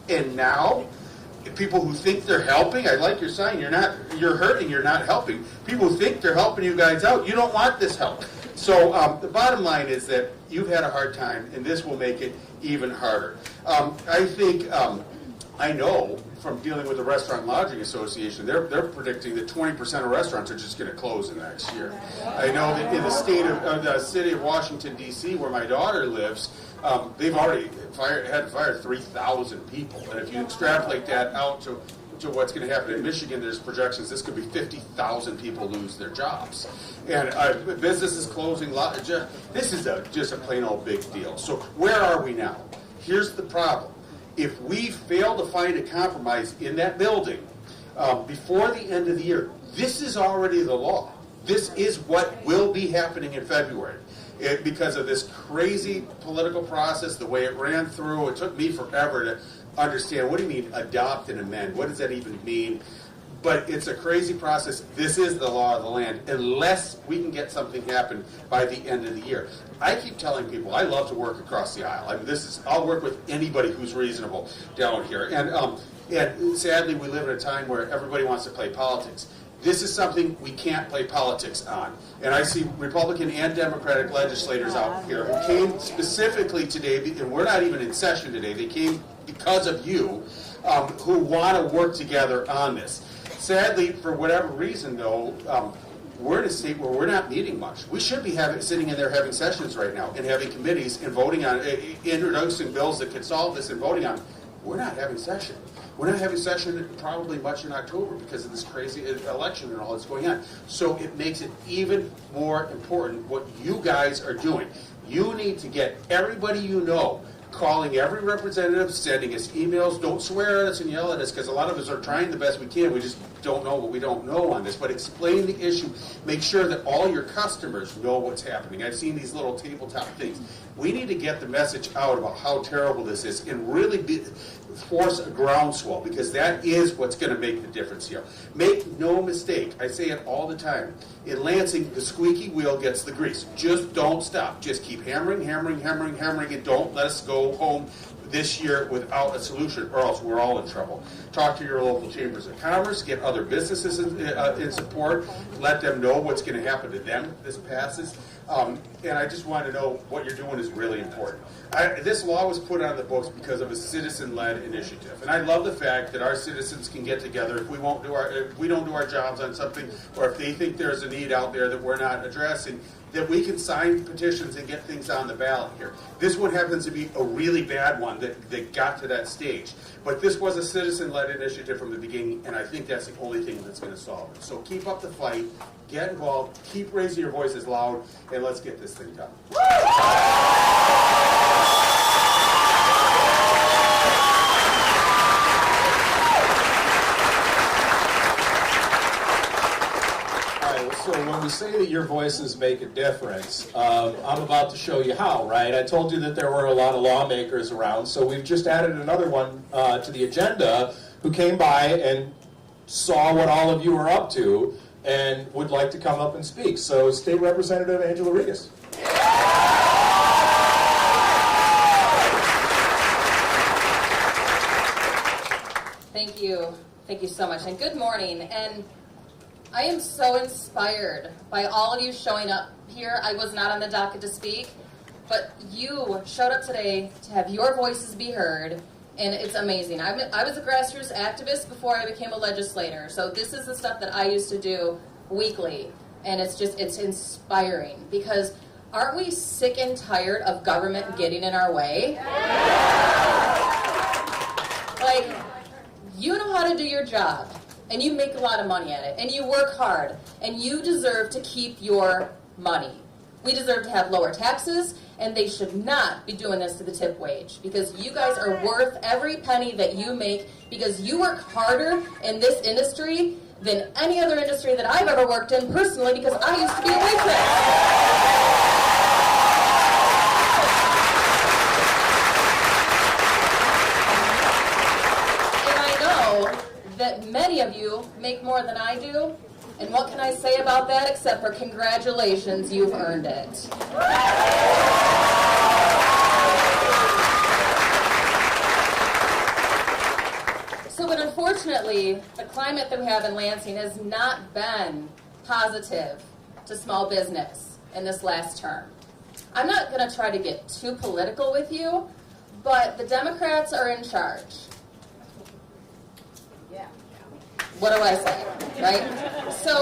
And now, people who think they're helping, I like your sign, you're hurting, you're not helping. People who think they're helping you guys out, you don't want this help. So the bottom line is that you've had a hard time, and this will make it even harder. I think, I know from dealing with the Restaurant Lodging Association, they're predicting that 20% of restaurants are just going to close in the next year. I know that in the city of Washington, D.C., where my daughter lives, they've already had to fire 3,000 people. And if you extrapolate that out to what's going to happen in Michigan, there's projections this could be 50,000 people lose their jobs. And businesses closing, this is just a plain old big deal. So where are we now? Here's the problem. If we fail to find a compromise in that building before the end of the year, this is already the law. This is what will be happening in February. Because of this crazy political process, the way it ran through, it took me forever to understand, what do you mean adopt and amend? What does that even mean? But it's a crazy process. This is the law of the land, unless we can get something happen by the end of the year. I keep telling people I love to work across the aisle. I mean, I'll work with anybody who's reasonable down here. And sadly, we live in a time where everybody wants to play politics. This is something we can't play politics on. And I see Republican and Democratic legislators out here who came specifically today, and we're not even in session today. They came because of you, who want to work together on this. Sadly, for whatever reason, though, we're in a state where we're not meeting much. We should be sitting in there having sessions right now and having committees and voting on, introducing bills that could solve this and voting on. We're not having session. We're not having session probably much in October because of this crazy election and all that's going on. So it makes it even more important what you guys are doing. You need to get everybody you know calling every representative, sending us emails. Don't swear at us and yell at us, because a lot of us are trying the best we can. We just don't know what we don't know on this. But explain the issue. Make sure that all your customers know what's happening. I've seen these little tabletop things. We need to get the message out about how terrible this is and really force a groundswell, because that is what's going to make the difference here. Make no mistake. I say it all the time. In Lansing, the squeaky wheel gets the grease. Just don't stop. Just keep hammering, hammering, hammering, hammering, and don't let us go home this year without a solution, or else we're all in trouble. Talk to your local chambers of commerce, get other businesses in support, let them know what's going to happen to them if this passes. And I just want to know what you're doing is really important. This law was put on the books because of a citizen-led initiative, and I love the fact that our citizens can get together if we don't do our jobs on something, or if they think there's a need out there that we're not addressing, that we can sign petitions and get things on the ballot here. This one happens to be a really bad one that got to that stage. But this was a citizen-led initiative from the beginning, and I think that's the only thing that's going to solve it. So keep up the fight, get involved, keep raising your voices loud, and let's get this thing done. So when we say that your voices make a difference, I'm about to show you how, right? I told you that there were a lot of lawmakers around, so we've just added another one to the agenda who came by and saw what all of you are up to and would like to come up and speak. So State Representative AngelaRZ. Thank you. Thank you so much. And good morning. And I am so inspired by all of you showing up here. I was not on the docket to speak, but you showed up today to have your voices be heard, and it's amazing. I was a grassroots activist before I became a legislator, so this is the stuff that I used to do weekly, and it's inspiring, because aren't we sick and tired of government getting in our way? Like, you know how to do your job, and you make a lot of money at it, and you work hard, and you deserve to keep your money. We deserve to have lower taxes, and they should not be doing this to the tip wage, because you guys are worth every penny that you make, because you work harder in this industry than any other industry that I've ever worked in personally, because I used to be a waitress. That many of you make more than I do, and what can I say about that except for congratulations, you've earned it. but unfortunately, the climate that we have in Lansing has not been positive to small business in this last term. I'm not going to try to get too political with you, but the Democrats are in charge. Yeah. What do I say, right? So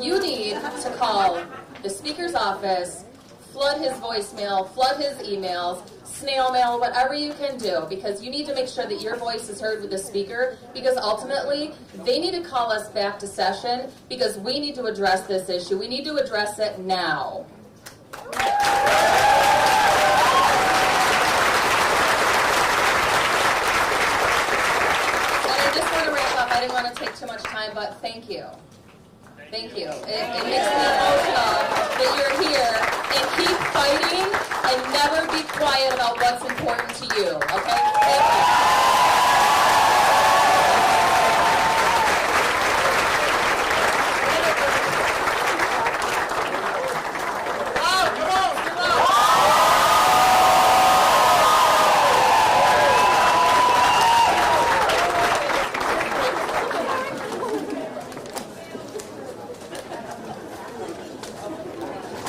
you need to call the Speaker's office, flood his voicemail, flood his emails, snail mail, whatever you can do, because you need to make sure that your voice is heard with the Speaker, because ultimately, they need to call us back to session, because we need to address this issue. We need to address it now. I didn't want to take too much time, but thank you. Thank you. It makes me emotional that you're here and keep fighting and never be quiet about what's important to you, okay? Thank you.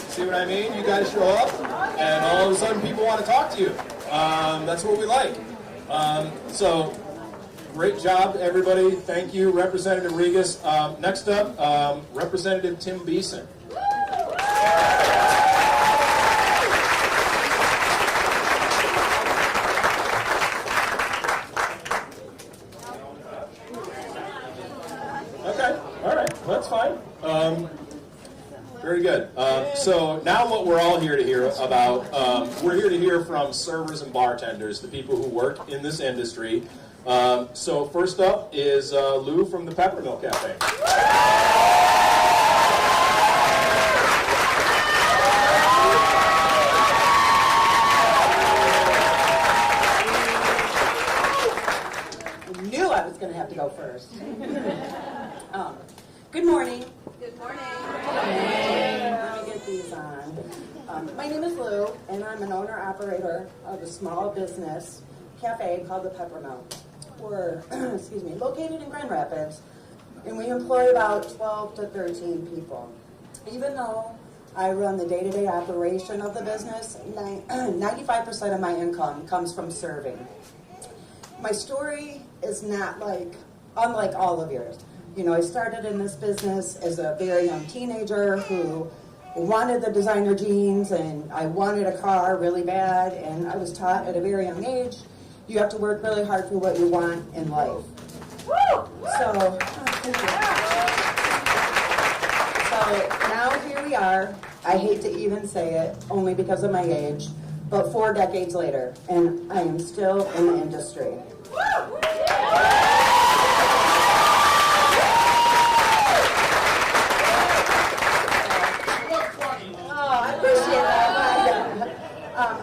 See what I mean? You guys show up, and all of a sudden people want to talk to you. That's what we like. So, great job, everybody. Thank you, Representative Regas. Next up, Representative Tim Beeson. Okay, all right, that's fine. Very good. So now what we're all here to hear about, we're here to hear from servers and bartenders, the people who work in this industry. So first up is Lou from the Peppermill Cafe. I knew I was going to have to go first. Good morning. Good morning. Let me get these on. My name is Lou, and I'm an owner-operator of a small business cafe called the Peppermill. We're located in Grand Rapids, and we employ about 12 to 13 people. Even though I run the day-to-day operation of the business, 95% of my income comes from serving. My story is not unlike all of yours. You know, I started in this business as a very young teenager who wanted the designer jeans, and I wanted a car really bad, and I was taught at a very young age, you have to work really hard for what you want in life. So now here we are. I hate to even say it, only because of my age, but 4 decades later, and I am still in the industry.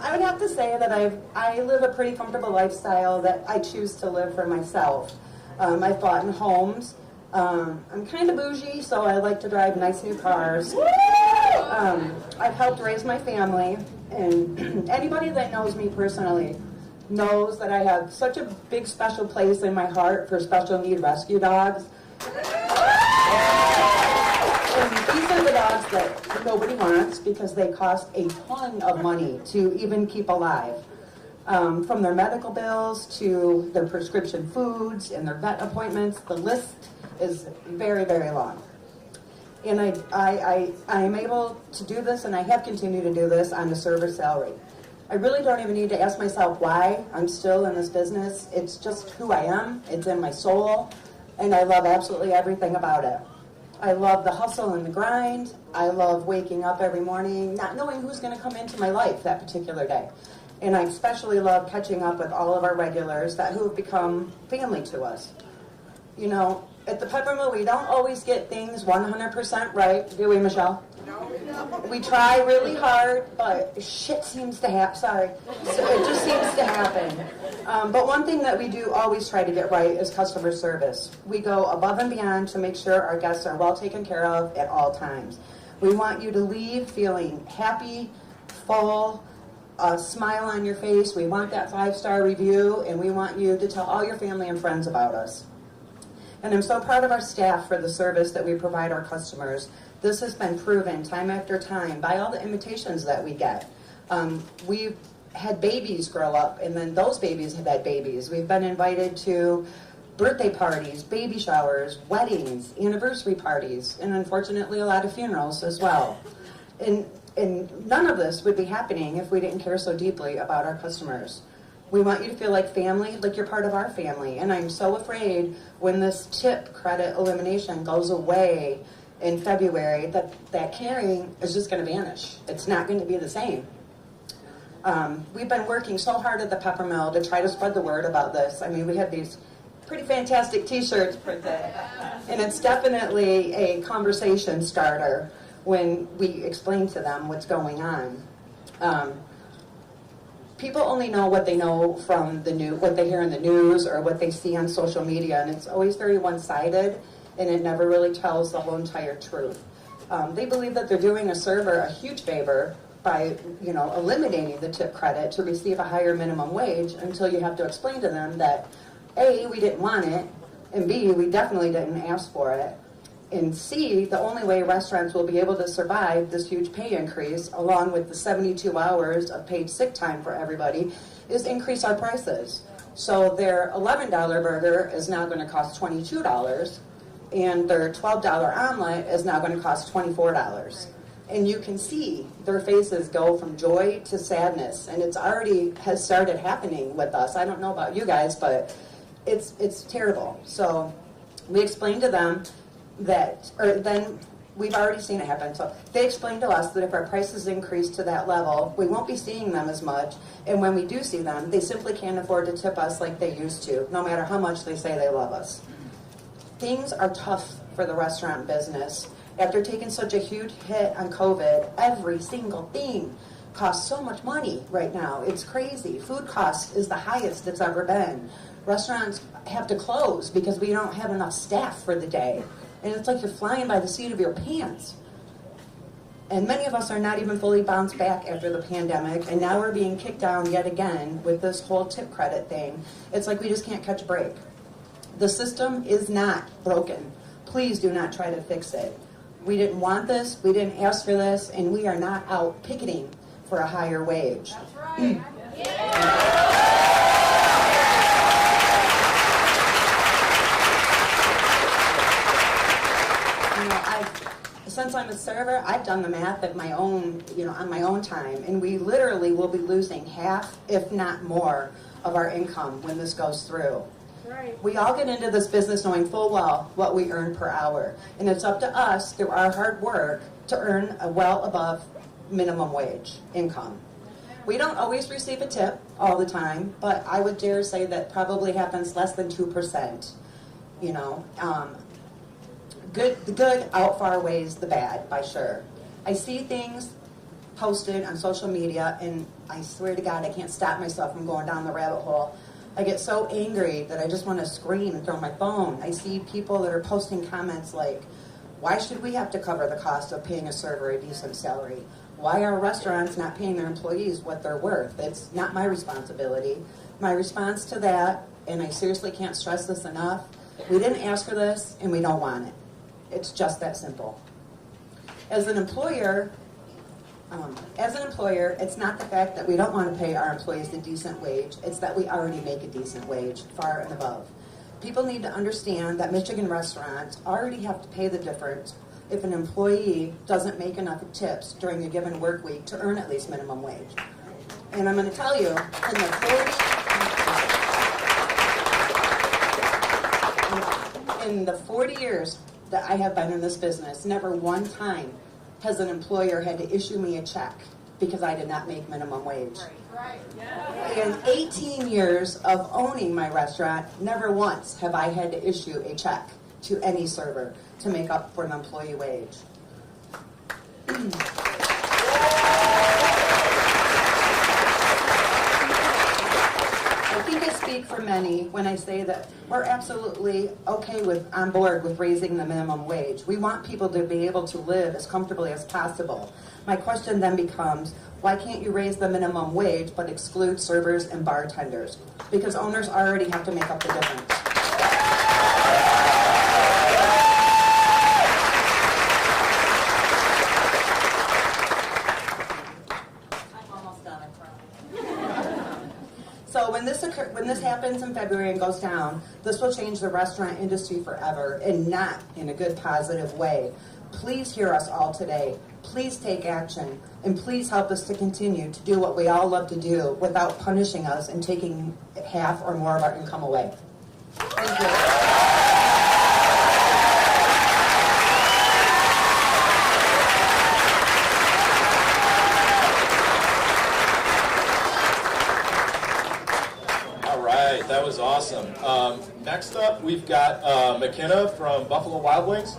I would have to say that I live a pretty comfortable lifestyle that I choose to live for myself. I've bought in homes. I'm kind of bougie, so I like to drive nice new cars. I've helped raise my family, and anybody that knows me personally knows that I have such a big special place in my heart for special need rescue dogs. And these are the dogs that nobody wants because they cost a ton of money to even keep alive. From their medical bills to their prescription foods and their vet appointments, the list is very, very long. And I am able to do this, and I have continued to do this on a server salary. I really don't even need to ask myself why I'm still in this business. It's just who I am. It's in my soul, and I love absolutely everything about it. I love the hustle and the grind. I love waking up every morning, not knowing who's going to come into my life that particular day. And I especially love catching up with all of our regulars who have become family to us. You know, at the Peppermill, we don't always get things 100% right, do we, Michelle? No. We try really hard, but shit seems to happen. Sorry. So it just seems to happen. But one thing that we do always try to get right is customer service. We go above and beyond to make sure our guests are well taken care of at all times. We want you to leave feeling happy, full, a smile on your face. We want that 5-star review, and we want you to tell all your family and friends about us. And I'm so proud of our staff for the service that we provide our customers. This has been proven time after time by all the invitations that we get. We've had babies grow up, and then those babies have had babies. We've been invited to birthday parties, baby showers, weddings, anniversary parties, and unfortunately a lot of funerals as well. And none of this would be happening if we didn't care so deeply about our customers. We want you to feel like family, like you're part of our family. And I'm so afraid when this tip credit elimination goes away in February that caring is just going to vanish. It's not going to be the same. We've been working so hard at the Peppermill to try to spread the word about this. I mean, we have these pretty fantastic t-shirts printed, and it's definitely a conversation starter when we explain to them what's going on. People only know what they know from the news, what they hear in the news or what they see on social media, and it's always very one-sided, and it never really tells the whole entire truth. They believe that they're doing a server a huge favor by, eliminating the tip credit to receive a higher minimum wage, until you have to explain to them that A, we didn't want it, and B, we definitely didn't ask for it, and C, the only way restaurants will be able to survive this huge pay increase, along with the 72 hours of paid sick time for everybody, is increase our prices. So their $11 burger is now going to cost $22, and their $12 omelet is now going to cost $24. And you can see their faces go from joy to sadness, and it's already has started happening with us. I don't know about you guys, but it's terrible. So we explained to them then we've already seen it happen. So they explained to us that if our prices increase to that level, we won't be seeing them as much. And when we do see them, they simply can't afford to tip us like they used to, no matter how much they say they love us. Things are tough for the restaurant business. After taking such a huge hit on COVID, every single thing costs so much money right now. It's crazy. Food cost is the highest it's ever been. Restaurants have to close because we don't have enough staff for the day. And it's like you're flying by the seat of your pants. And many of us are not even fully bounced back after the pandemic, and now we're being kicked down yet again with this whole tip credit thing. It's like we just can't catch a break. The system is not broken. Please do not try to fix it. We didn't want this, we didn't ask for this, and we are not out picketing for a higher wage. That's right. Since I'm a server, I've done the math at my own, on my own time, and we literally will be losing half, if not more, of our income when this goes through. Right. We all get into this business knowing full well what we earn per hour, and it's up to us through our hard work to earn a well above minimum wage income. We don't always receive a tip all the time, but I would dare say that probably happens less than 2%. The good outweighs the bad, by sure. I see things posted on social media, and I swear to God, I can't stop myself from going down the rabbit hole. I get so angry that I just want to scream and throw my phone. I see people that are posting comments like, why should we have to cover the cost of paying a server a decent salary? Why are restaurants not paying their employees what they're worth? It's not my responsibility. My response to that, and I seriously can't stress this enough, we didn't ask for this and we don't want it. It's just that simple. As an employer, it's not the fact that we don't want to pay our employees a decent wage, it's that we already make a decent wage, far and above. People need to understand that Michigan restaurants already have to pay the difference if an employee doesn't make enough tips during a given work week to earn at least minimum wage. And I'm going to tell you, in the 40 years that I have been in this business, never one time has an employer had to issue me a check because I did not make minimum wage. Right. Yeah. In 18 years of owning my restaurant, never once have I had to issue a check to any server to make up for an employee wage. I think I speak speak for many when I say that we're absolutely on board with raising the minimum wage. We want people to be able to live as comfortably as possible. My question then becomes, why can't you raise the minimum wage but exclude servers and bartenders? Because owners already have to make up the difference. So when this happens in February and goes down, this will change the restaurant industry forever, and not in a good, positive way. Please hear us all today. Please take action, and please help us to continue to do what we all love to do without punishing us and taking half or more of our income away. Thank you. That was awesome. Next up, we've got McKenna from Buffalo Wild Wings.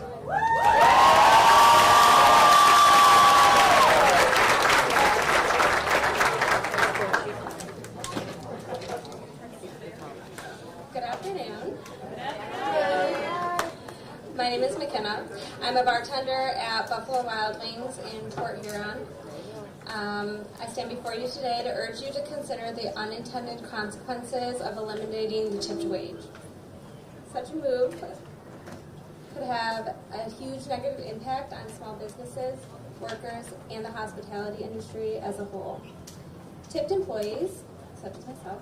Good afternoon. My name is McKenna. I'm a bartender at Buffalo Wild Wings in Port Huron. I stand before you today to urge you to consider the unintended consequences of eliminating the tipped wage. Such a move could have a huge negative impact on small businesses, workers, and the hospitality industry as a whole. Tipped employees, such as myself,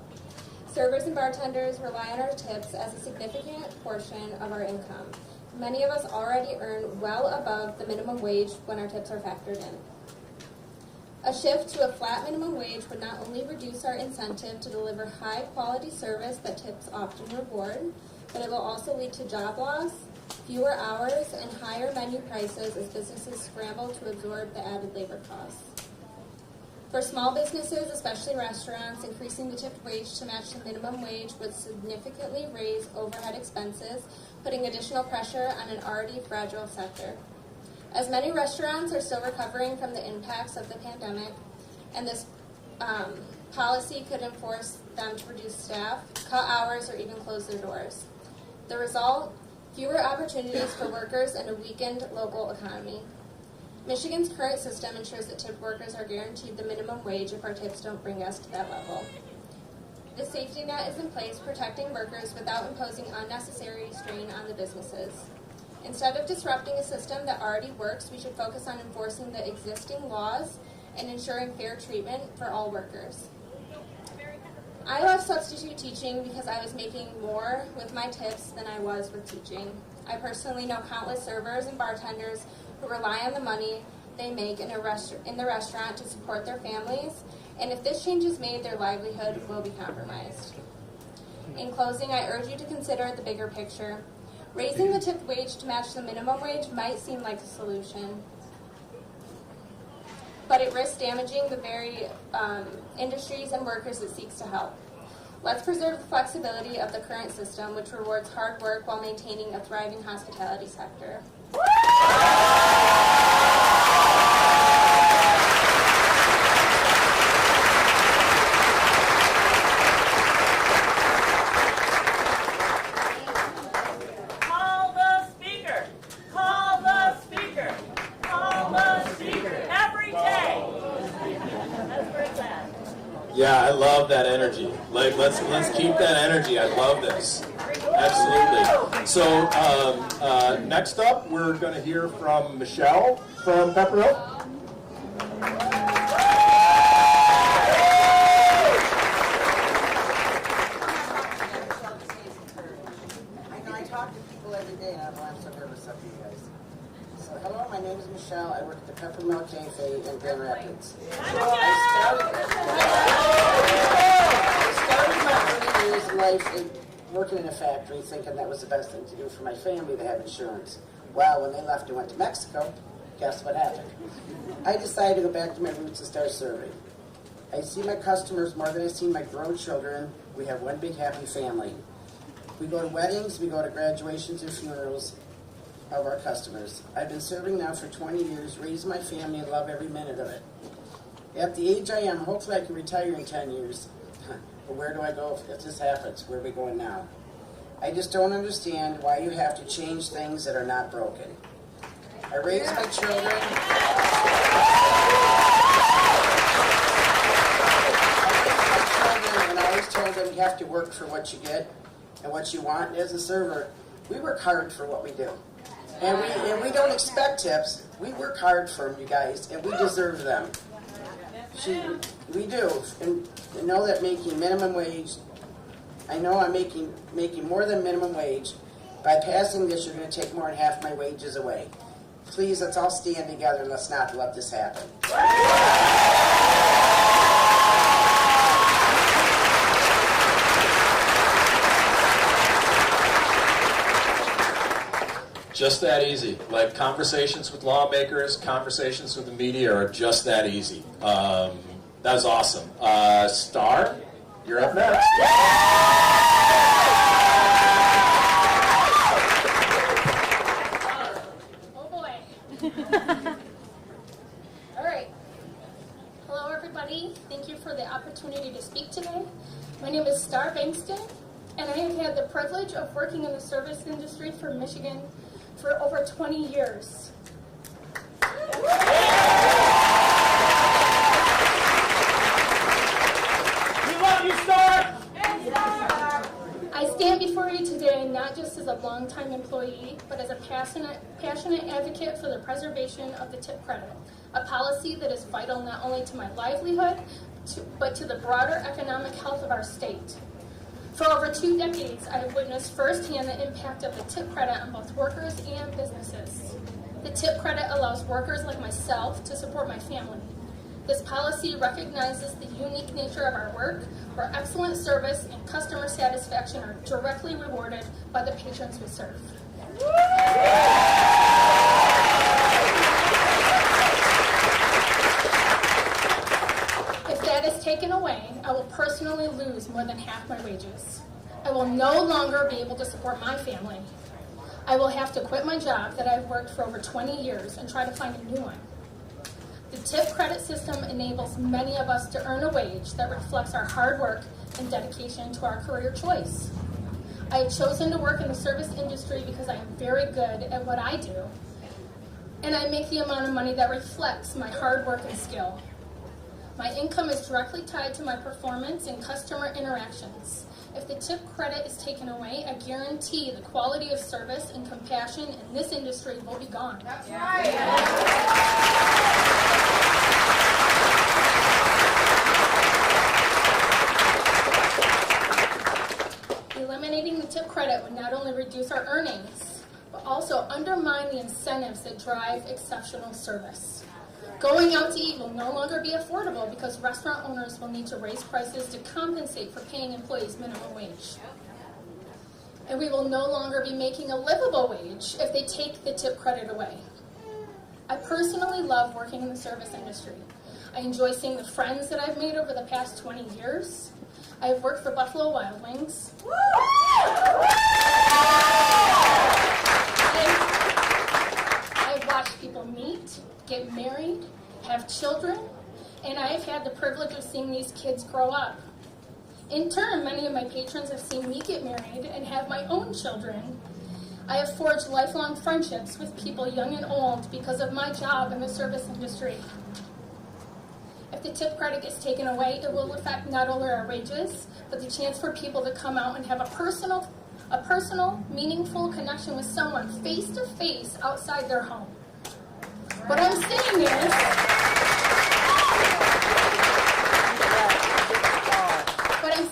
servers and bartenders rely on our tips as a significant portion of our income. Many of us already earn well above the minimum wage when our tips are factored in. A shift to a flat minimum wage would not only reduce our incentive to deliver high-quality service that tips often reward, but it will also lead to job loss, fewer hours, and higher menu prices as businesses scramble to absorb the added labor costs. For small businesses, especially restaurants, increasing the tipped wage to match the minimum wage would significantly raise overhead expenses, putting additional pressure on an already fragile sector. As many restaurants are still recovering from the impacts of the pandemic, and this policy could enforce them to reduce staff, cut hours, or even close their doors. The result, fewer opportunities for workers and a weakened local economy. Michigan's current system ensures that tipped workers are guaranteed the minimum wage if our tips don't bring us to that level. The safety net is in place, protecting workers without imposing unnecessary strain on the businesses. Instead of disrupting a system that already works, we should focus on enforcing the existing laws and ensuring fair treatment for all workers. I left substitute teaching because I was making more with my tips than I was with teaching. I personally know countless servers and bartenders who rely on the money they make in the restaurant to support their families, and if this change is made, their livelihood will be compromised. In closing, I urge you to consider the bigger picture. Raising the tipped wage to match the minimum wage might seem like a solution, but it risks damaging the very industries and workers it seeks to help. Let's preserve the flexibility of the current system, which rewards hard work while maintaining a thriving hospitality sector. Yeah, I love that energy. Like, let's keep that energy. I love this. Absolutely. So next up, we're going to hear from Michelle from Pepperell. I talk to people every day, and I'm so nervous of you guys. So, hello, my name is Michelle. I work at the Peppermill Cafe in Grand Rapids. I started my early years in life working in a factory, thinking that was the best thing to do for my family to have insurance. Well, when they left and went to Mexico, guess what happened? I decided to go back to my roots and start serving. I see my customers more than I see my grown children. We have one big happy family. We go to weddings, we go to graduations and funerals of our customers. I've been serving now for 20 years, raised my family, and love every minute of it. At the age I am, hopefully I can retire in 10 years. But where do I go if this happens? Where are we going now? I just don't understand why you have to change things that are not broken. I raised my children. And I always told them you have to work for what you get and what you want. And as a server, we work hard for what we do. And we don't expect tips. We work hard for them, you guys, and we deserve them. We do. And know that making minimum wage, I know I'm making more than minimum wage. By passing this, you're going to take more than half my wages away. Please, let's all stand together and let's not let this happen. Just that easy. Like conversations with lawmakers, conversations with the media are just that easy. That was awesome. Star, you're up next. Oh boy. All right. Hello everybody. Thank you for the opportunity to speak today. My name is Star Bankston, and I have had the privilege of working in the service industry for Michigan for over 20 years. We love you, Star! I stand before you today not just as a longtime employee, but as a passionate advocate for the preservation of the tip credit, a policy that is vital not only to my livelihood, but to the broader economic health of our state. For over 2 decades, I have witnessed firsthand the impact of the tip credit on both workers and businesses. The tip credit allows workers like myself to support my family. This policy recognizes the unique nature of our work, where excellent service and customer satisfaction are directly rewarded by the patrons we serve. If that is taken away, I will personally lose more than half my wages. I will no longer be able to support my family. I will have to quit my job that I've worked for over 20 years and try to find a new one. The tip credit system enables many of us to earn a wage that reflects our hard work and dedication to our career choice. I have chosen to work in the service industry because I am very good at what I do, and I make the amount of money that reflects my hard work and skill. My income is directly tied to my performance and customer interactions. If the tip credit is taken away, I guarantee the quality of service and compassion in this industry will be gone. That's right. Eliminating the tip credit would not only reduce our earnings, but also undermine the incentives that drive exceptional service. Going out to eat will no longer be affordable because restaurant owners will need to raise prices to compensate for paying employees minimum wage. And we will no longer be making a livable wage if they take the tip credit away. I personally love working in the service industry. I enjoy seeing the friends that I've made over the past 20 years. I have worked for Buffalo Wild Wings. I've watched people meet, get married, have children, and I have had the privilege of seeing these kids grow up. In turn, many of my patrons have seen me get married and have my own children. I have forged lifelong friendships with people young and old because of my job in the service industry. If the tip credit gets taken away, it will affect not only our wages, but the chance for people to come out and have a personal, meaningful connection with someone face to face outside their home. What I'm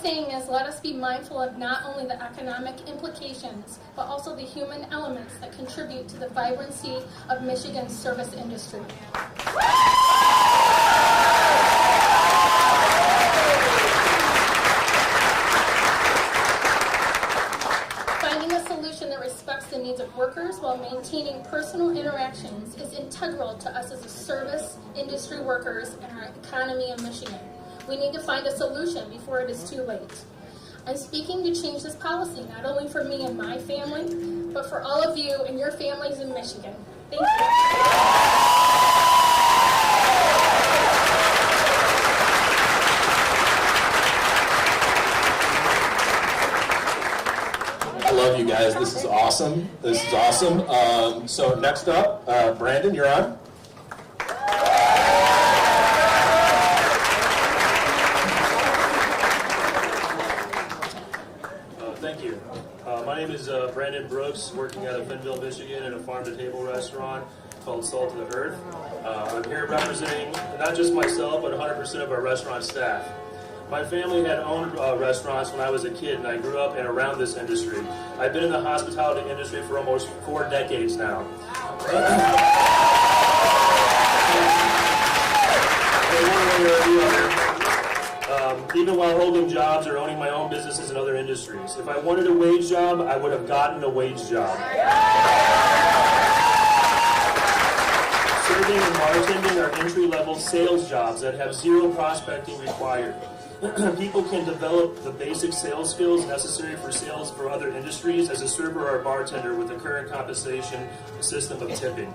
saying is, let us be mindful of not only the economic implications, but also the human elements that contribute to the vibrancy of Michigan's service industry. Finding a solution that respects the needs of workers while maintaining personal interactions is integral to us as a service industry workers and our economy in Michigan. We need to find a solution before it is too late. I'm speaking to change this policy, not only for me and my family, but for all of you and your families in Michigan. Thank you. love you guys. This is awesome. This is awesome. So next up, Brandon, you're on. Thank you. My name is Brandon Brooks, working out of Finnville, Michigan, in a farm-to-table restaurant called Salt of the Earth. I'm here representing not just myself, but 100% of our restaurant staff. My family had owned restaurants when I was a kid, and I grew up and around this industry. I've been in the hospitality industry for almost 4 decades now. Even while holding jobs or owning my own businesses in other industries. If I wanted a wage job, I would have gotten a wage job. Serving and bartending are entry-level sales jobs that have zero prospecting required. People can develop the basic sales skills necessary for sales for other industries as a server or a bartender with the current compensation system of tipping.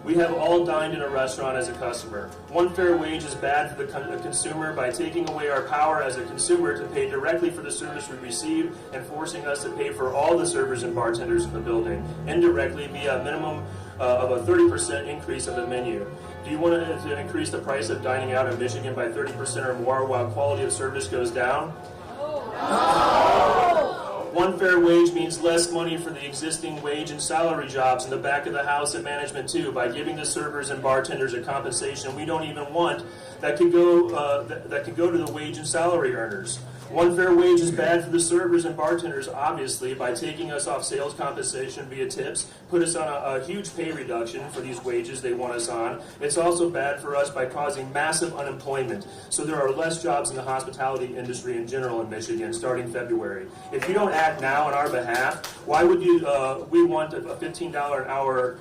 We have all dined in a restaurant as a customer. One fair wage is bad for the consumer by taking away our power as a consumer to pay directly for the service we receive and forcing us to pay for all the servers and bartenders in the building, indirectly via a minimum of a 30% increase of the menu. Do you want to increase the price of dining out in Michigan by 30% or more while quality of service goes down? One fair wage means less money for the existing wage and salary jobs in the back of the house and management too, by giving the servers and bartenders a compensation we don't even want that could go to the wage and salary earners. One fair wage is bad for the servers and bartenders, obviously, by taking us off sales compensation via tips, put us on a huge pay reduction for these wages they want us on. It's also bad for us by causing massive unemployment. So there are less jobs in the hospitality industry in general in Michigan starting February. If you don't act now on our behalf, why would we want a $15 an hour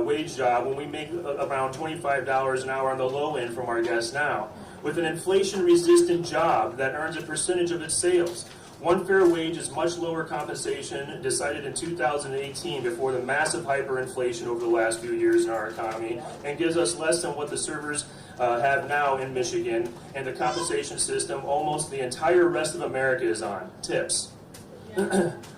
wage job when we make around $25 an hour on the low end from our guests now? With an inflation-resistant job that earns a percentage of its sales. One fair wage is much lower compensation decided in 2018 before the massive hyperinflation over the last few years in our economy and gives us less than what the servers have now in Michigan, and the compensation system almost the entire rest of America is on, tips.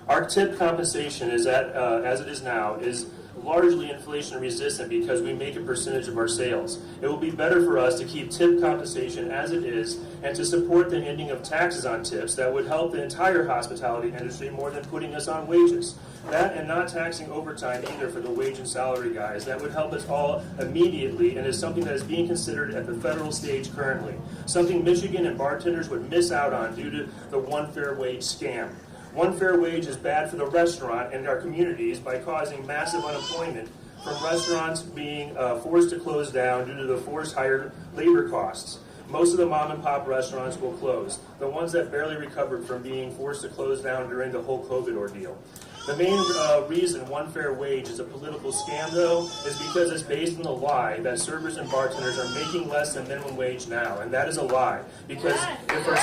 Our tip compensation is as it is now is largely inflation resistant because we make a percentage of our sales. It will be better for us to keep tip compensation as it is and to support the ending of taxes on tips that would help the entire hospitality industry more than putting us on wages. That and not taxing overtime either for the wage and salary guys. That would help us all immediately and is something that is being considered at the federal stage currently. Something Michigan and bartenders would miss out on due to the one fair wage scam. One fair wage is bad for the restaurant and our communities by causing massive unemployment from restaurants being forced to close down due to the forced higher labor costs. Most of the mom and pop restaurants will close, the ones that barely recovered from being forced to close down during the whole COVID ordeal. The main reason one fair wage is a political scam, though, is because it's based on the lie that servers and bartenders are making less than minimum wage now, and that is a lie. Because if for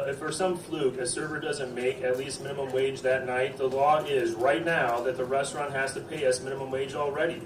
if for some fluke a server doesn't make at least minimum wage that night, the law is right now that the restaurant has to pay us minimum wage already.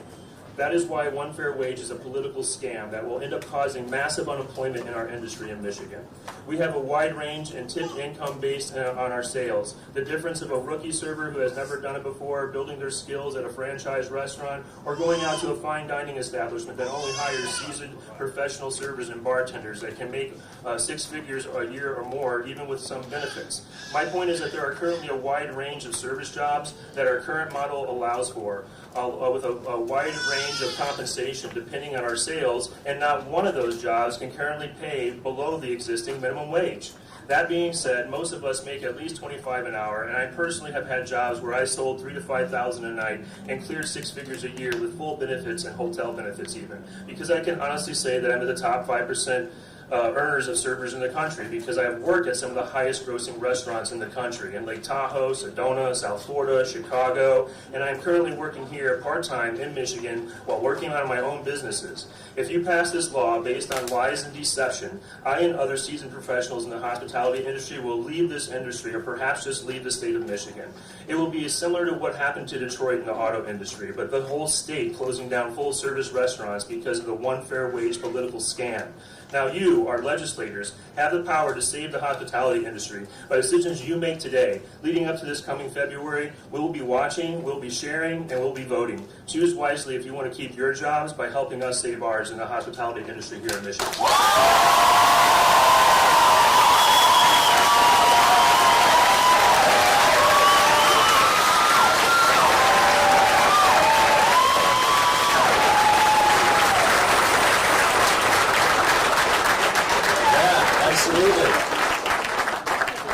That is why one fair wage is a political scam that will end up causing massive unemployment in our industry in Michigan. We have a wide range in tip income based on our sales. The difference of a rookie server who has never done it before, building their skills at a franchise restaurant, or going out to a fine dining establishment that only hires seasoned professional servers and bartenders that can make 6 figures a year or more, even with some benefits. My point is that there are currently a wide range of service jobs that our current model allows for, with a wide range of compensation depending on our sales, and not one of those jobs can currently pay below the existing minimum wage. That being said, most of us make at least $25 an hour, and I personally have had jobs where I sold $3,000 to $5,000 a night and cleared 6 figures a year with full benefits and hotel benefits even. Because I can honestly say that I'm at the top 5% earners of servers in the country because I've worked at some of the highest grossing restaurants in the country in Lake Tahoe, Sedona, South Florida, Chicago, and I'm currently working here part-time in Michigan while working on my own businesses. If you pass this law based on lies and deception, I and other seasoned professionals in the hospitality industry will leave this industry or perhaps just leave the state of Michigan. It will be similar to what happened to Detroit in the auto industry, but the whole state closing down full-service restaurants because of the one fair wage political scam. Now you, our legislators, have the power to save the hospitality industry by decisions you make today. Leading up to this coming February, we will be watching, we'll be sharing, and we'll be voting. Choose wisely if you want to keep your jobs by helping us save ours in the hospitality industry here in Michigan.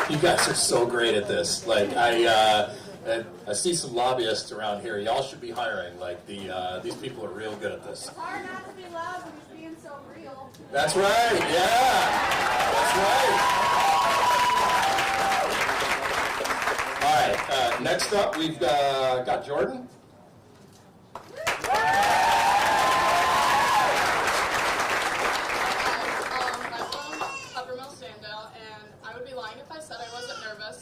You guys are so great at this. Like I see some lobbyists around here. Y'all should be hiring. Like these people are real good at this. It's hard not to be loud when you're being so real. That's right. Yeah, that's right. All right. Next up, we've got Jordan.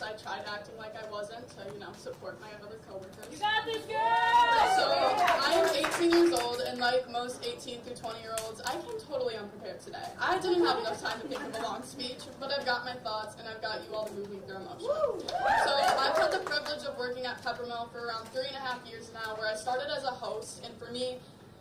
I tried acting like I wasn't to, support my other coworkers. You got this, girl! So, I am 18 years old, and like most 18 through 20-year-olds, I came totally unprepared today. I didn't have enough time to think of a long speech, but I've got my thoughts, and I've got you all to move me through emotion. So, I've had the privilege of working at Peppermill for around 3.5 years now, where I started as a host, and for me,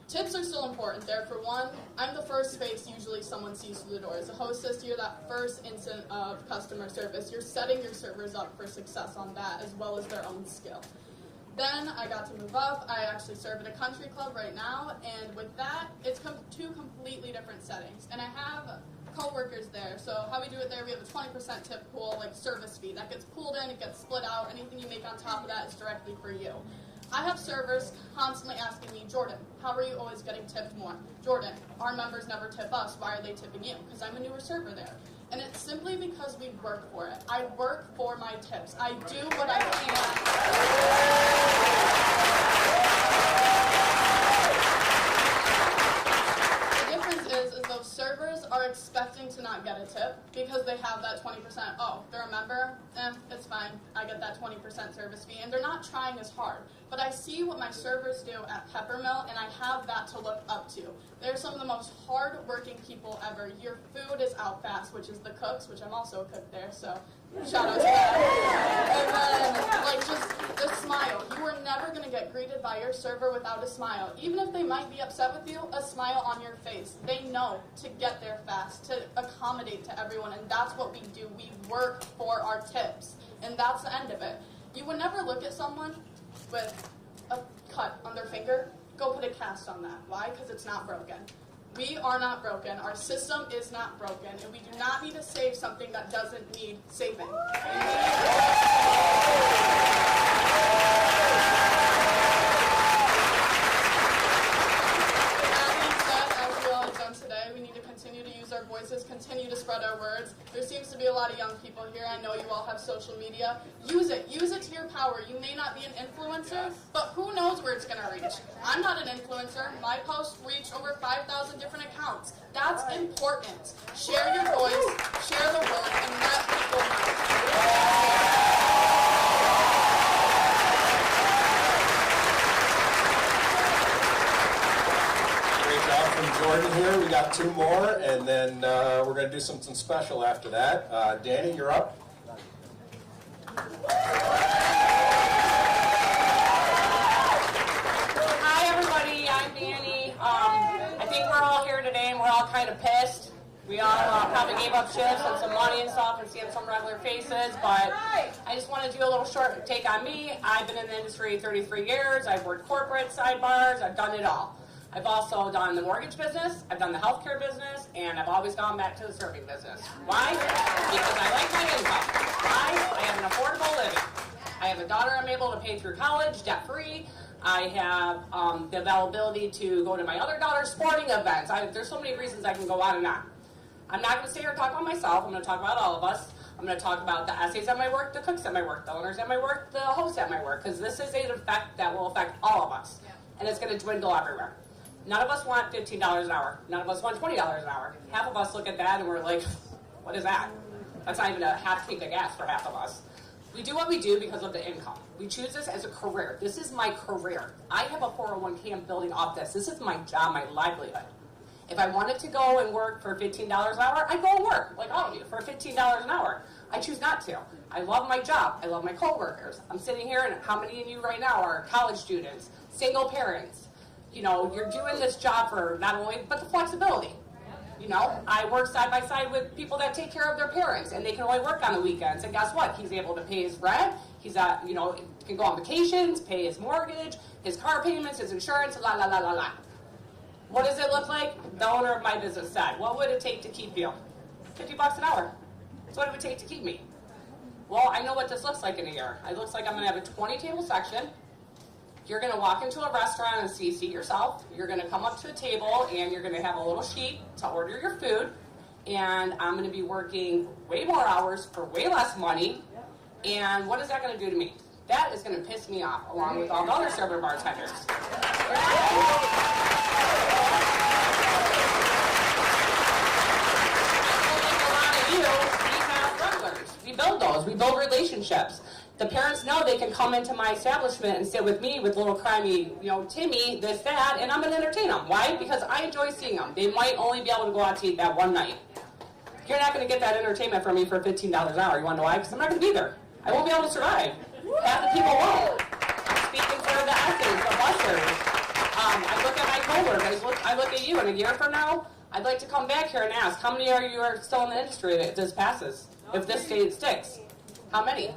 tips are still important there. For one, I'm the first face usually someone sees through the door. As a hostess, you're that first instant of customer service. You're setting your servers up for success on that, as well as their own skill. Then I got to move up. I actually serve at a country club right now, and with that, it's two completely different settings. And I have co-workers there. So how we do it there, we have a 20% tip pool, like service fee. That gets pulled in, it gets split out. Anything you make on top of that is directly for you. I have servers constantly asking me, Jordan, how are you always getting tipped more? Jordan, our members never tip us. Why are they tipping you? Because I'm a newer server there. And it's simply because we work for it. I work for my tips. I do what I can. The difference is those servers are expecting to not get a tip because they have that 20%. Oh, they're a member? It's fine. I get that 20% service fee. And they're not trying as hard. But I see what my servers do at Peppermill, and I have that to look up to. They're some of the most hard-working people ever. Your food is out fast, which is the cooks, which I'm also a cook there, so shout out to that. And then, just the smile. You are never going to get greeted by your server without a smile. Even if they might be upset with you, a smile on your face. They know to get there fast, to accommodate to everyone, and that's what we do. We work for our tips, and that's the end of it. You would never look at someone with a cut on their finger, go put a cast on that. Why? Because it's not broken. We are not broken. Our system is not broken, and we do not need to save something that doesn't need saving. Our voices, continue to spread our words. There seems to be a lot of young people here. I know you all have social media. Use it. Use it to your power. You may not be an influencer, but who knows where it's going to reach. I'm not an influencer. My posts reach over 5,000 different accounts. That's important. Share your voice, share the word, and let people know. Jordan here. We got two more, and then we're going to do something special after that. Danny, you're up. Hi, everybody. I'm Danny. I think we're all here today, and we're all kind of pissed. We all probably gave up shifts and some money and stuff and seeing some regular faces, but I just want to do a little short take on me. I've been in the industry 33 years. I've worked corporate, sidebars. I've done it all. I've also done the mortgage business, I've done the healthcare business, and I've always gone back to the serving business. Why? Because I like my income. Why? I have an affordable living. I have a daughter I'm able to pay through college, debt-free. I have the availability to go to my other daughter's sporting events. There's so many reasons I can go on and on. I'm not going to sit here and talk about myself. I'm going to talk about all of us. I'm going to talk about the essays at my work, the cooks at my work, the owners at my work, the hosts at my work, because this is an effect that will affect all of us, and it's going to dwindle everywhere. None of us want $15 an hour. None of us want $20 an hour. Half of us look at that and we're like, what is that? That's not even a half tank of gas for half of us. We do what we do because of the income. We choose this as a career. This is my career. I have a 401k I'm building off this. This is my job, my livelihood. If I wanted to go and work for $15 an hour, I'd go and work, like all of you, for $15 an hour. I choose not to. I love my job. I love my coworkers. I'm sitting here, and how many of you right now are college students, single parents? You know, you're doing this job for not only, but the flexibility. You know, I work side by side with people that take care of their parents, and they can only work on the weekends. And guess what? He's able to pay his rent. He's you know, can go on vacations, pay his mortgage, his car payments, his insurance, la la la la la. What does it look like? The owner of my business said, what would it take to keep you? $50 an hour. That's what it would take to keep me. Well, I know what this looks like in a year. It looks like I'm going to have a 20-table section. You're going to walk into a restaurant and seat yourself. You're going to come up to a table and you're going to have a little sheet to order your food. And I'm going to be working way more hours for way less money. And what is that going to do to me? That is going to piss me off, along with all the other server bartenders. We build those. We build relationships. The parents know they can come into my establishment and sit with me with little crimey, you know, Timmy, this, that, and I'm going to entertain them. Why? Because I enjoy seeing them. They might only be able to go out to eat that one night. You're not going to get that entertainment from me for $15 an hour. You want to know why? Because I'm not going to be there. I won't be able to survive. Half the people won't. I'm speaking for the essays, the busters. I look at my coworkers. I look at you in a year from now. I'd like to come back here and ask, how many of you are still in the industry if this passes? If this state sticks? How many?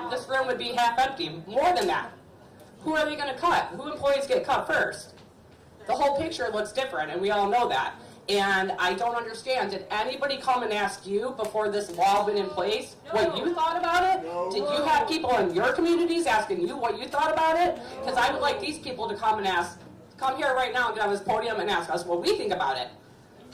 This room would be half empty. More than that. Who are they going to cut? Who employees get cut first? The whole picture looks different, and we all know that. And I don't understand. Did anybody come and ask you before this law went in place what you thought about it? Did you have people in your communities asking you what you thought about it? Because I would like these people to come here right now and get on this podium and ask us what we think about it.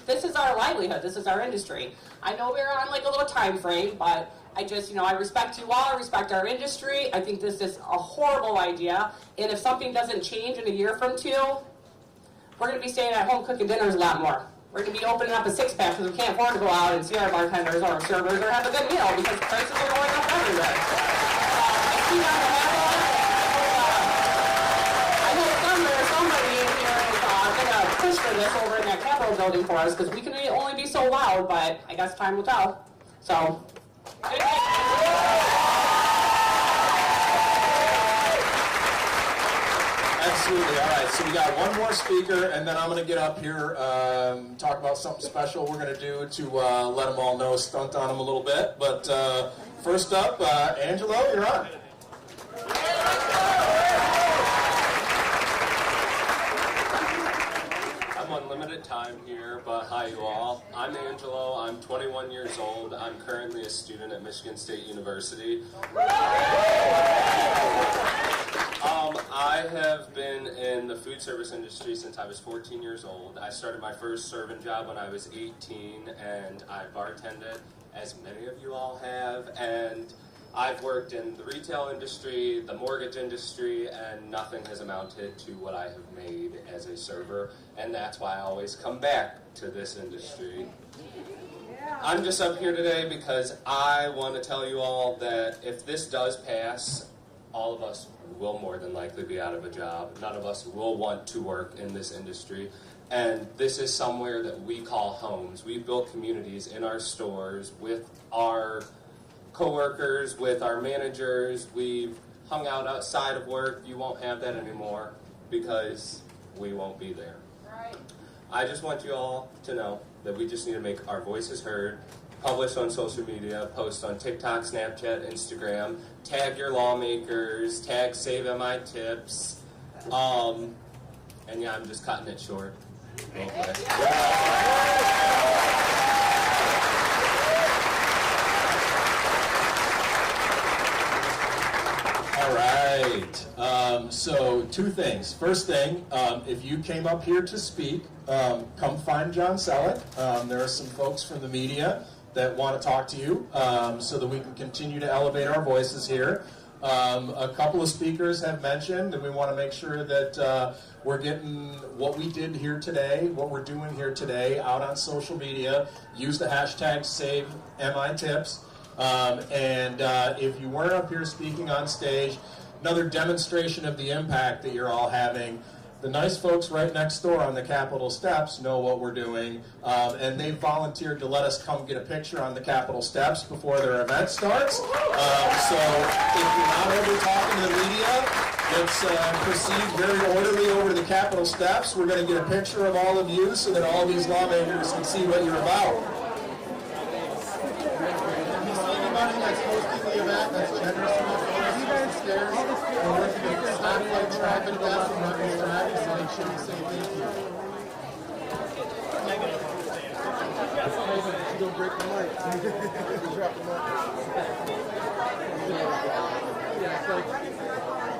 This is our livelihood. This is our industry. I know we're on like a little time frame, but I just, I respect you all. I respect our industry. I think this is a horrible idea. And if something doesn't change in a year from two, we're going to be staying at home cooking dinners a lot more. We're going to be opening up a six-pack because we can't afford to go out and see our bartenders or our servers or have a good meal because prices are going up everywhere. I see on the I hope somebody in here is going to push for this over in that Capitol building for us because we can only be so loud, but I guess time will tell. So, absolutely. All right, so we got one more speaker, and then I'm going to get up here, talk about something special we're going to do to let them all know, stunt on them a little bit. But first up, Angelo, you're on. I'm on limited time here, but hi you all. I'm Angelo. I'm 21 years old. I'm currently a student at Michigan State University. I have been in the food service industry since I was 14 years old. I started my first serving job when I was 18, and I bartended, as many of you all have, and I've worked in the retail industry, the mortgage industry, and nothing has amounted to what I have made as a server, and that's why I always come back to this industry. I'm just up here today because I want to tell you all that if this does pass, all of us will more than likely be out of a job. None of us will want to work in this industry. And this is somewhere that we call homes. We've built communities in our stores with our coworkers, with our managers. We've hung out outside of work. You won't have that anymore because we won't be there. Right. I just want you all to know that we just need to make our voices heard, publish on social media, post on TikTok, Snapchat, Instagram, tag your lawmakers, tag Save MI Tips, and yeah, I'm just cutting it short. Real quick. All right. So two things. First thing, if you came up here to speak, come find John Selleck. There are some folks from the media that want to talk to you so that we can continue to elevate our voices here. A couple of speakers have mentioned that we want to make sure that we're getting what we did here today, what we're doing here today out on social media. Use the hashtag SaveMITips. And if you weren't up here speaking on stage, another demonstration of the impact that you're all having. The nice folks right next door on the Capitol steps know what we're doing, and they volunteered to let us come get a picture on the Capitol steps before their event starts. So if you're not over talking to the media, let's proceed very orderly over to the Capitol steps. We're going to get a picture of all of you so that all these lawmakers can see what you're about. Anybody that's hosting the event, that's generous enough to us upstairs, or working with the stoplight traffic desk, and not Mr. Adams, so make sure you say thank you. Don't break the mic. Drop the mic. Yeah, it's like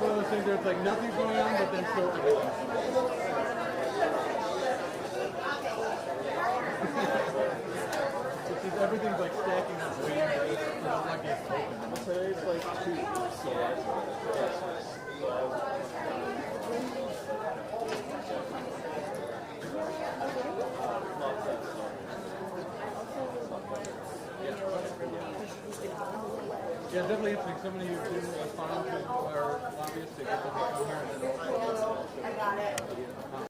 one of those things where it's like nothing's going on, but then so. Everything's like stacking up way not getting open. Today it's like 2, so that's yeah, definitely interesting. Somebody who's been responding to our lobbyists to get them to come here and then also I got it.